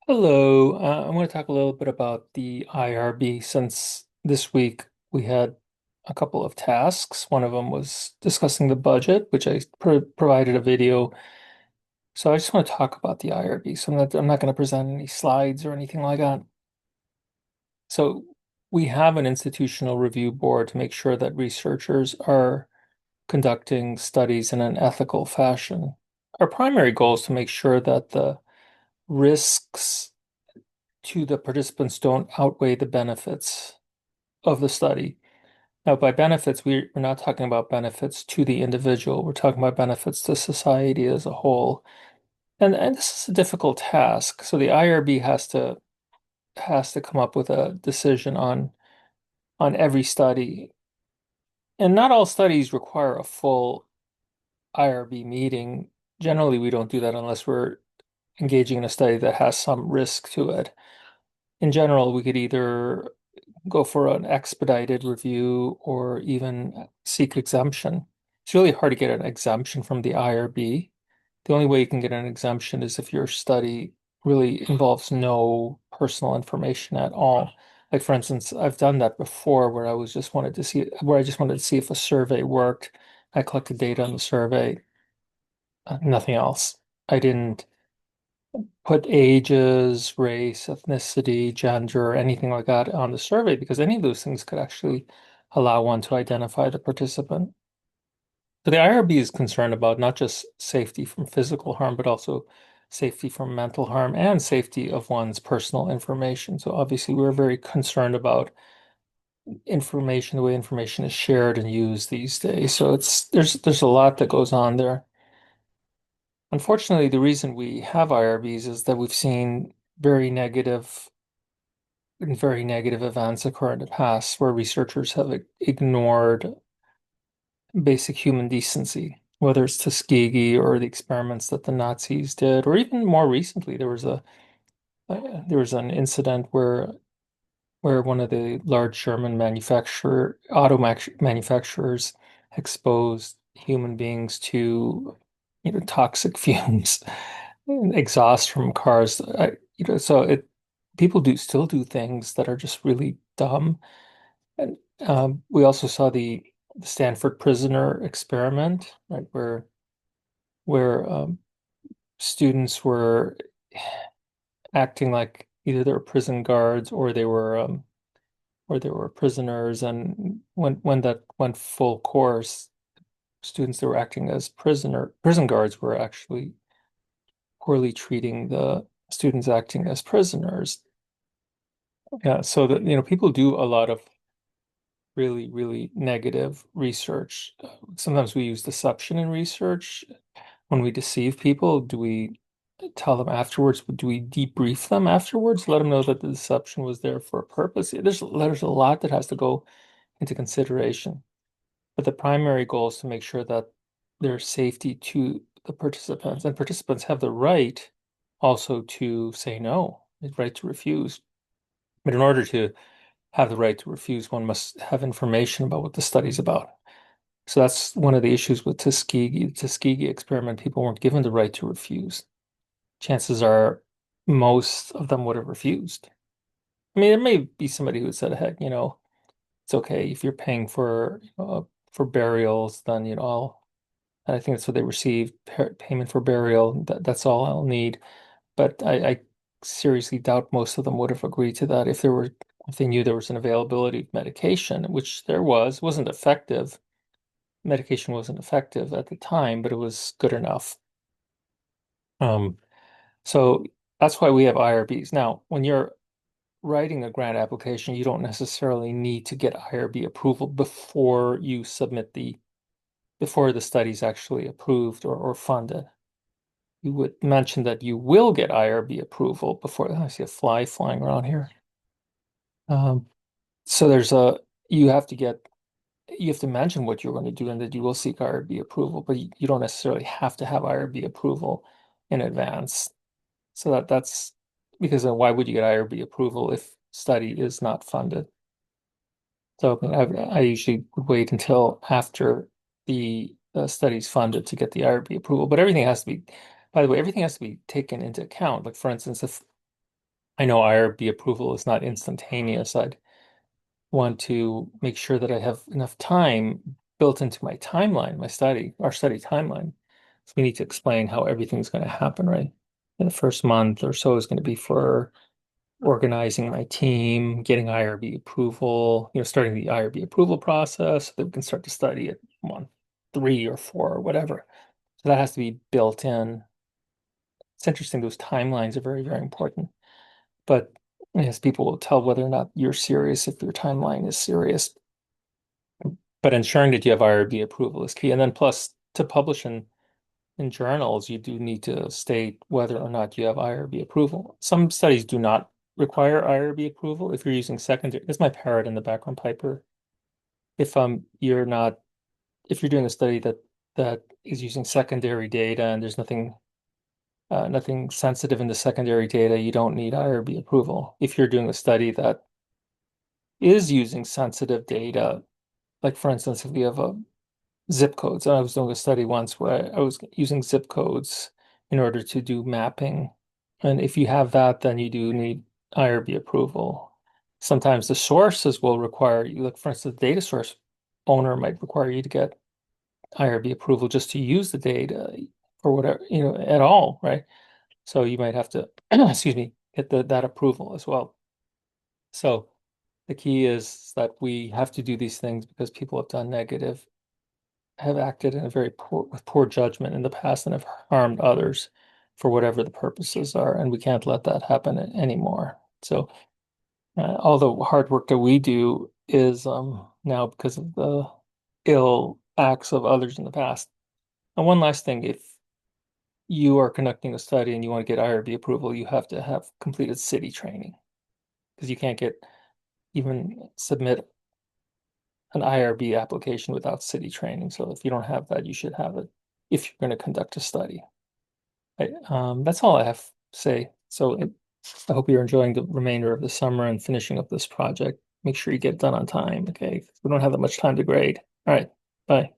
Hello. I want to talk a little bit about the IRB since this week we had a couple of tasks. One of them was discussing the budget, which I provided a video. So I just want to talk about the IRB. So I'm not going to present any slides or anything like that. So we have an institutional review board to make sure that researchers are conducting studies in an ethical fashion. Our primary goal is to make sure that the risks to the participants don't outweigh the benefits of the study. Now, by benefits, we're not talking about benefits to the individual. We're talking about benefits to society as a whole. And this is a difficult task. So the IRB has to come up with a decision on every study. And not all studies require a full IRB meeting. Generally, we don't do that unless we're engaging in a study that has some risk to it. In general, we could either go for an expedited review or even seek exemption. It's really hard to get an exemption from the IRB. The only way you can get an exemption is if your study really involves no personal information at all. Like for instance, I've done that before where I just wanted to see if a survey worked. I collected data on the survey, nothing else. I didn't put ages, race, ethnicity, gender, anything like that on the survey because any of those things could actually allow one to identify the participant. So the IRB is concerned about not just safety from physical harm, but also safety from mental harm and safety of one's personal information. So obviously we're very concerned about information, the way information is shared and used these days. So there's a lot that goes on there. Unfortunately, the reason we have IRBs is that we've seen very negative events occur in the past where researchers have ignored basic human decency, whether it's Tuskegee or the experiments that the Nazis did, or even more recently, there was an incident where one of the large German manufacturers exposed human beings to toxic fumes, exhaust from cars. So people do still do things that are just really dumb. And we also saw the Stanford prisoner experiment, right, where students were acting like either they were prison guards or they were prisoners, and when that went full course, students that were acting as prison guards were actually poorly treating the students acting as prisoners. Yeah, so that people do a lot of really, really negative research. Sometimes we use deception in research. When we deceive people, do we tell them afterwards? Do we debrief them afterwards? Let them know that the deception was there for a purpose? There's a lot that has to go into consideration. But the primary goal is to make sure that there's safety to the participants, and participants have the right also to say no, the right to refuse. But in order to have the right to refuse, one must have information about what the study's about. So that's one of the issues with Tuskegee. The Tuskegee experiment, people weren't given the right to refuse. Chances are most of them would have refused. I mean, there may be somebody who said, heck, it's okay if you're paying for burials, then and I think that's what they received, payment for burial. That's all I'll need. But I seriously doubt most of them would have agreed to that if they knew there was an availability of medication, which there wasn't effective. Medication wasn't effective at the time, but it was good enough. Um, so that's why we have IRBs. Now, when you're writing a grant application, you don't necessarily need to get IRB approval before the study's actually approved or funded. You would mention that you will get IRB approval before. I see a fly flying around here. Um, so you have to get you have to mention what you're going to do and that you will seek IRB approval, but you don't necessarily have to have IRB approval in advance. So that's because then why would you get IRB approval if study is not funded? So I usually would wait until after the study's funded to get the IRB approval. But everything has to be, by the way, everything has to be taken into account. Like for instance, I know IRB approval is not instantaneous. I'd want to make sure that I have enough time built into my timeline, our study timeline. So we need to explain how everything's going to happen, right? In the first month or so is going to be for organizing my team, getting IRB approval, starting the IRB approval process so that we can start to study at month 3 or 4 or whatever. So that has to be built in. It's interesting. Those timelines are very, very important. But yes, people will tell whether or not you're serious if your timeline is serious. But ensuring that you have IRB approval is key. And then plus to publish in journals, you do need to state whether or not you have IRB approval. Some studies do not require IRB approval if you're using secondary. It's my parrot in the background, Piper. If you're not if you're doing a study that is using secondary data and there's nothing sensitive in the secondary data, you don't need IRB approval. If you're doing a study that is using sensitive data, like for instance, if we have a zip codes. I was doing a study once where I was using zip codes in order to do mapping. And if you have that, then you do need IRB approval. Sometimes the sources will require you, like for instance, the data source owner might require you to get IRB approval just to use the data or whatever, at all, right? So you might have to, excuse me, get that approval as well. So the key is that we have to do these things because people have acted in a very with poor judgment in the past and have harmed others for whatever the purposes are, and we can't let that happen anymore. So all the hard work that we do is now because of the ill acts of others in the past. And one last thing, if you are conducting a study and you want to get IRB approval, you have to have completed city training because you can't even submit an IRB application without city training. So if you don't have that, you should have it if you're going to conduct a study. That's all I have to say. I hope you're enjoying the remainder of the summer and finishing up this project. Make sure you get it done on time, okay? We don't have that much time to grade. All right, bye.